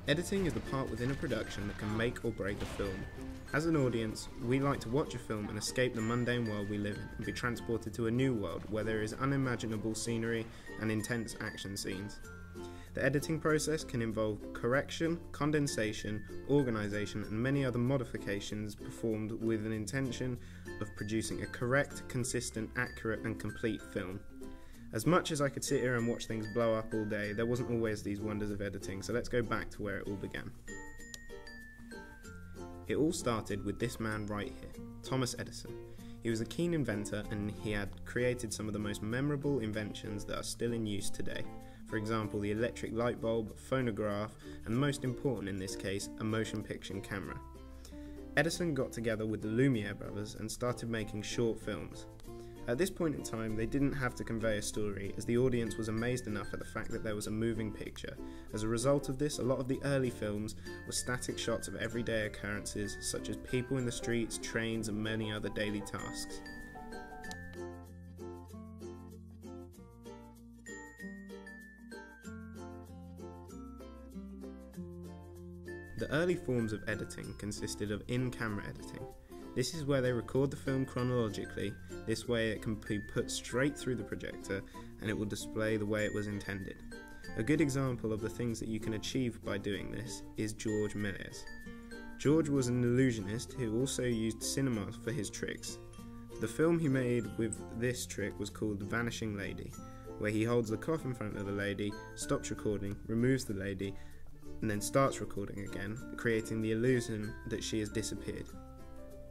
Editing is the part within a production that can make or break a film. As an audience, we like to watch a film and escape the mundane world we live in and be transported to a new world where there is unimaginable scenery and intense action scenes. The editing process can involve correction, condensation, organisation and many other modifications performed with an intention of producing a correct, consistent, accurate and complete film. As much as I could sit here and watch things blow up all day, there wasn't always these wonders of editing, so let's go back to where it all began. It all started with this man right here, Thomas Edison. He was a keen inventor and he had created some of the most memorable inventions that are still in use today. For example, the electric light bulb, phonograph, and most important in this case, a motion picture camera. Edison got together with the Lumiere brothers and started making short films. At this point in time, they didn't have to convey a story, as the audience was amazed enough at the fact that there was a moving picture. As a result of this, a lot of the early films were static shots of everyday occurrences, such as people in the streets, trains, and many other daily tasks. The early forms of editing consisted of in-camera editing. This is where they record the film chronologically. This way it can be put straight through the projector and it will display the way it was intended. A good example of the things that you can achieve by doing this is George Méliès. George was an illusionist who also used cinema for his tricks. The film he made with this trick was called The Vanishing Lady, where he holds the cloth in front of the lady, stops recording, removes the lady, and then starts recording again, creating the illusion that she has disappeared.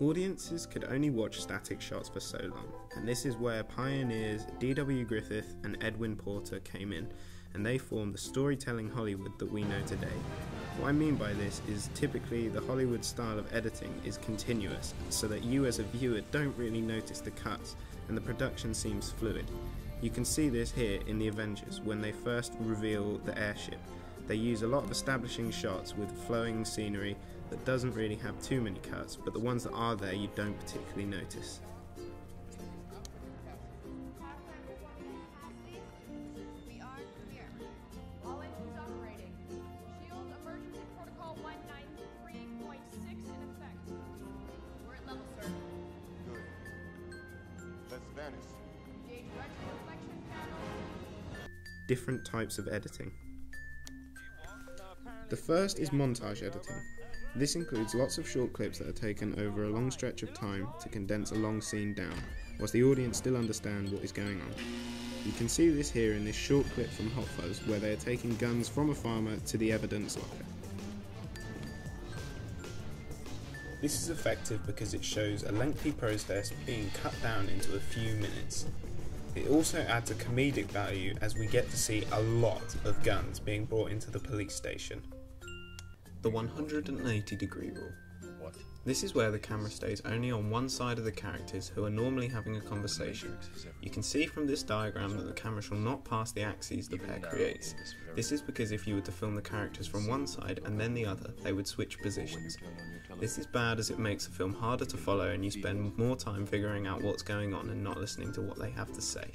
Audiences could only watch static shots for so long, and this is where pioneers D.W. Griffith and Edwin Porter came in, and they formed the storytelling Hollywood that we know today. What I mean by this is typically the Hollywood style of editing is continuous, so that you as a viewer don't really notice the cuts, and the production seems fluid. You can see this here in The Avengers when they first reveal the airship. They use a lot of establishing shots with flowing scenery that doesn't really have too many cuts, but the ones that are there you don't particularly notice. We are clear. All engines operating. Shield emergency protocol 193.6 in effect. We're at level, sir. Good. Let's vanish. Engage retro reflection panel. Different types of editing. The first is montage editing. This includes lots of short clips that are taken over a long stretch of time to condense a long scene down, whilst the audience still understand what is going on. You can see this here in this short clip from Hot Fuzz, where they are taking guns from a farmer to the evidence locker. This is effective because it shows a lengthy process being cut down into a few minutes. It also adds a comedic value as we get to see a lot of guns being brought into the police station. The 180-degree rule. What? This is where the camera stays only on one side of the characters who are normally having a conversation. You can see from this diagram that the camera shall not pass the axes the pair creates. This is because if you were to film the characters from one side and then the other, they would switch positions. This is bad as it makes the film harder to follow and you spend more time figuring out what's going on and not listening to what they have to say.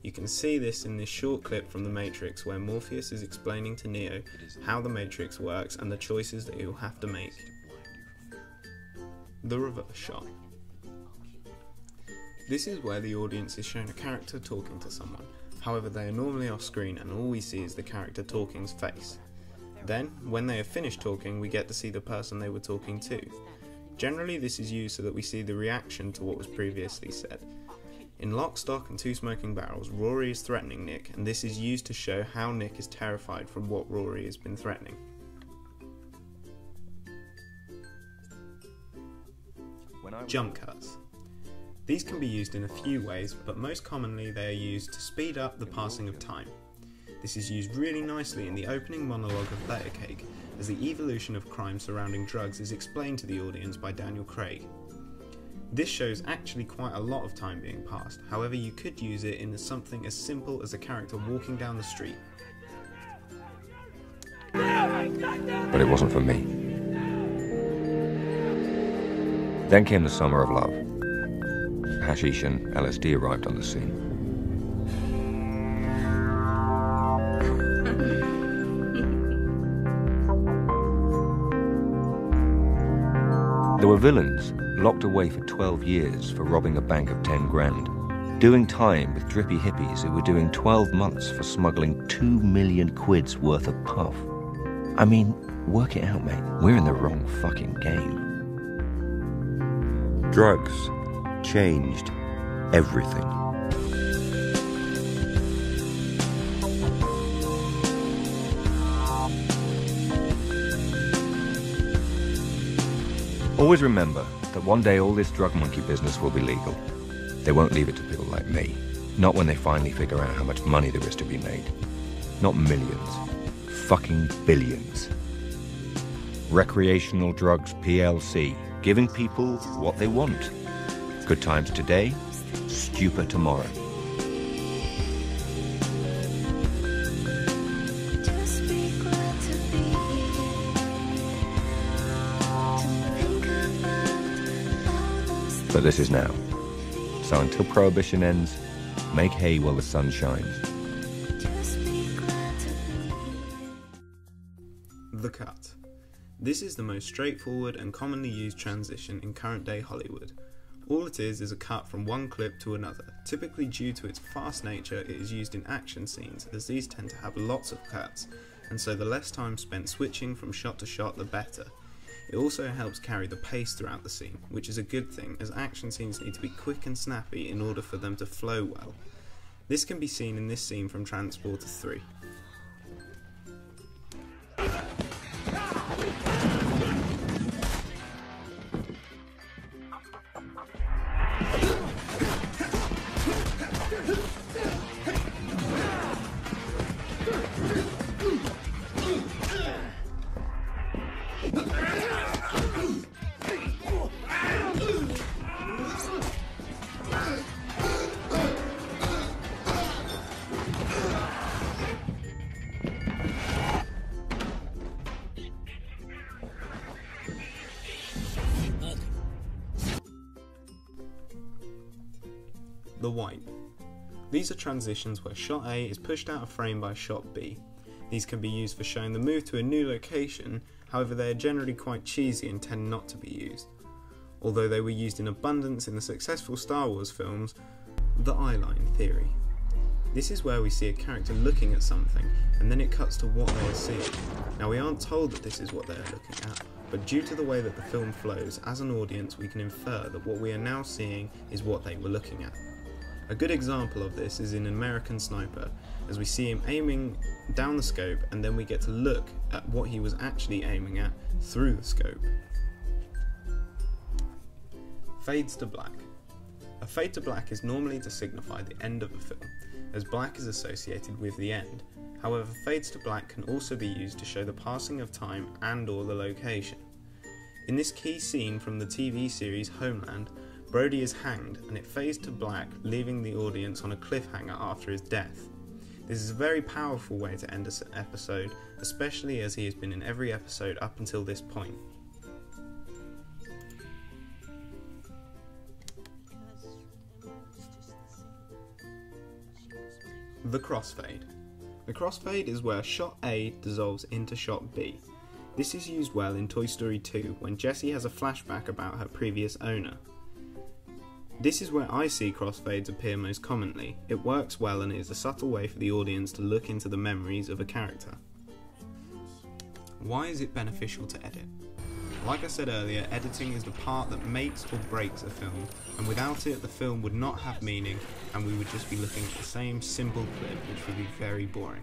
You can see this in this short clip from The Matrix where Morpheus is explaining to Neo how the Matrix works and the choices that he will have to make. The reverse shot. This is where the audience is shown a character talking to someone. However, they are normally off screen and all we see is the character talking's face. Then, when they have finished talking, we get to see the person they were talking to. Generally, this is used so that we see the reaction to what was previously said. In Lock, Stock and Two Smoking Barrels, Rory is threatening Nick, and this is used to show how Nick is terrified from what Rory has been threatening. Jump cuts. These can be used in a few ways, but most commonly they are used to speed up the passing of time. This is used really nicely in the opening monologue of Layer Cake, as the evolution of crime surrounding drugs is explained to the audience by Daniel Craig. This shows actually quite a lot of time being passed, however you could use it in something as simple as a character walking down the street. But it wasn't for me. Then came the summer of love. Hashish and LSD arrived on the scene. There were villains locked away for 12 years for robbing a bank of 10 grand, doing time with drippy hippies who were doing 12 months for smuggling 2 million quid's worth of puff. I mean, work it out, mate. We're in the wrong fucking game. Drugs changed everything. Always remember that one day all this drug monkey business will be legal. They won't leave it to people like me. Not when they finally figure out how much money there is to be made. Not millions. Fucking billions. Recreational Drugs PLC. Giving people what they want. Good times today, stupid tomorrow. But this is now. So until Prohibition ends, make hay while the sun shines. The cut. This is the most straightforward and commonly used transition in current day Hollywood. All it is a cut from one clip to another. Typically due to its fast nature, it is used in action scenes, as these tend to have lots of cuts, and so the less time spent switching from shot to shot, the better. It also helps carry the pace throughout the scene, which is a good thing, as action scenes need to be quick and snappy in order for them to flow well. This can be seen in this scene from Transporter 3. The wipe. These are transitions where shot A is pushed out of frame by shot B. These can be used for showing the move to a new location, however they are generally quite cheesy and tend not to be used. Although they were used in abundance in the successful Star Wars films, the eyeline theory. This is where we see a character looking at something, and then it cuts to what they are seeing. Now we aren't told that this is what they are looking at, but due to the way that the film flows, as an audience we can infer that what we are now seeing is what they were looking at. A good example of this is in American Sniper, as we see him aiming down the scope and then we get to look at what he was actually aiming at through the scope. Fades to black. A fade to black is normally to signify the end of a film, as black is associated with the end. However, fades to black can also be used to show the passing of time and/or the location. In this key scene from the TV series Homeland, Brody is hanged and it fades to black, leaving the audience on a cliffhanger after his death. This is a very powerful way to end an episode, especially as he has been in every episode up until this point. The crossfade. The crossfade is where shot A dissolves into shot B. This is used well in Toy Story 2 when Jessie has a flashback about her previous owner. This is where I see crossfades appear most commonly. It works well and is a subtle way for the audience to look into the memories of a character. Why is it beneficial to edit? Like I said earlier, editing is the part that makes or breaks a film, and without it the film would not have meaning and we would just be looking at the same simple clip, which would be very boring.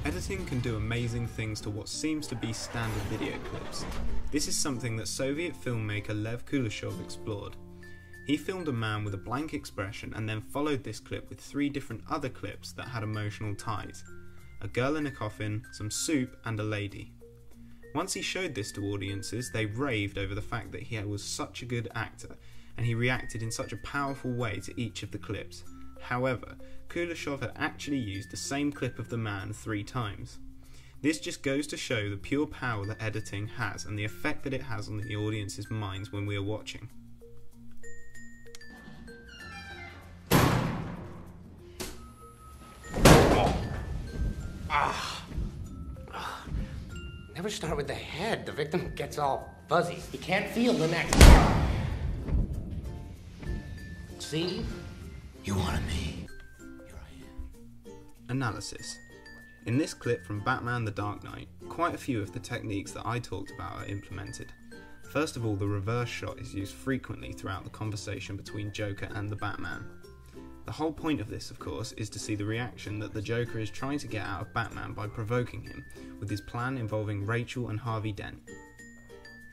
Editing can do amazing things to what seems to be standard video clips. This is something that Soviet filmmaker Lev Kuleshov explored. He filmed a man with a blank expression and then followed this clip with 3 different other clips that had emotional ties. A girl in a coffin, some soup, and a lady. Once he showed this to audiences, they raved over the fact that he was such a good actor, and he reacted in such a powerful way to each of the clips. However, Kuleshov had actually used the same clip of the man 3 times. This just goes to show the pure power that editing has and the effect that it has on the audience's minds when we are watching. Never start with the head. The victim gets all fuzzy. You can't feel the neck. See? You wanted me. Here I am. Analysis. In this clip from Batman the Dark Knight, quite a few of the techniques that I talked about are implemented. First of all, the reverse shot is used frequently throughout the conversation between Joker and the Batman. The whole point of this, of course, is to see the reaction that the Joker is trying to get out of Batman by provoking him, with his plan involving Rachel and Harvey Dent.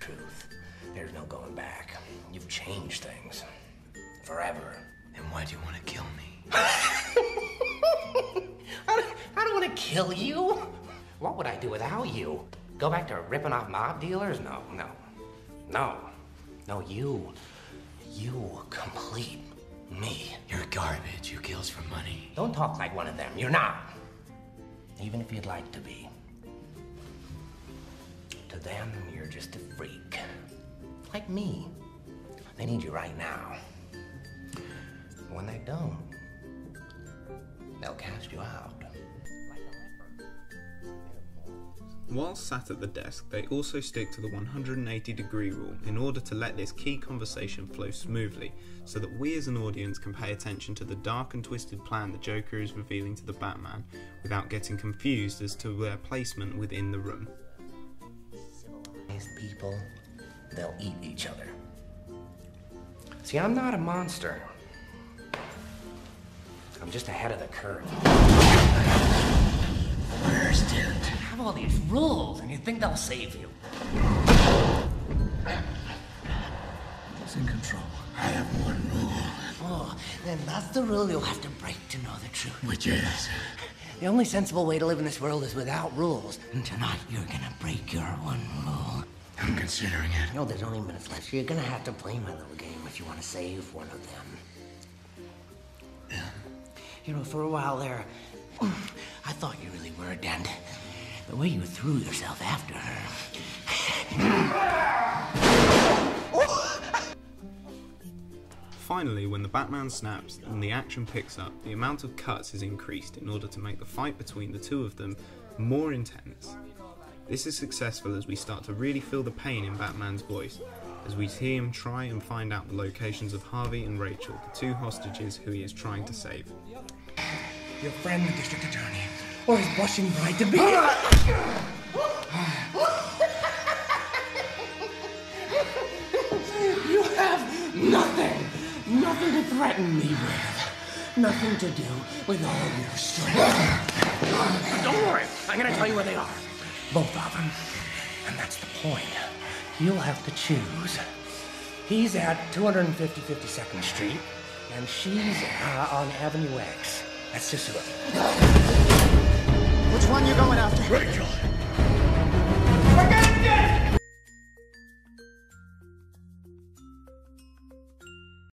Truth. There's no going back. You've changed things. Forever. Then why do you want to kill me? I don't want to kill you. What would I do without you? Go back to ripping off mob dealers? No. No, you complete me. You're garbage. You kills for money. Don't talk like one of them. You're not. Even if you'd like to be. To them, you're just a freak. Like me. They need you right now. When they don't, they'll cast you out. While sat at the desk, they also stick to the 180-degree rule in order to let this key conversation flow smoothly, so that we as an audience can pay attention to the dark and twisted plan the Joker is revealing to the Batman, without getting confused as to their placement within the room. These people, they'll eat each other. See, I'm not a monster. I'm just ahead of the curve. Worst dude. Have all these rules, and you think they'll save you. Who's in control? I have one rule. Oh, then that's the rule you'll have to break to know the truth. Which is? The only sensible way to live in this world is without rules. And tonight, you're gonna break your one rule. I'm considering it. No, there's only minutes left, so you're gonna have to play my little game if you want to save one of them. Yeah. You know, for a while there, I thought you really were a dent. The way you threw yourself after her. Finally, when the Batman snaps and the action picks up, the amount of cuts is increased in order to make the fight between the two of them more intense. This is successful as we start to really feel the pain in Batman's voice, as we see him try and find out the locations of Harvey and Rachel, the two hostages who he is trying to save. Your friend, the district attorney, or his blushing bride-to-be. You have nothing to threaten me with. Nothing to do with all your strength. Don't worry, I'm gonna tell you where they are. Both of them. And that's the point. You'll have to choose. He's at 250 52nd Street, and she's on Avenue X. That's just it. Which one you going after? Rachel!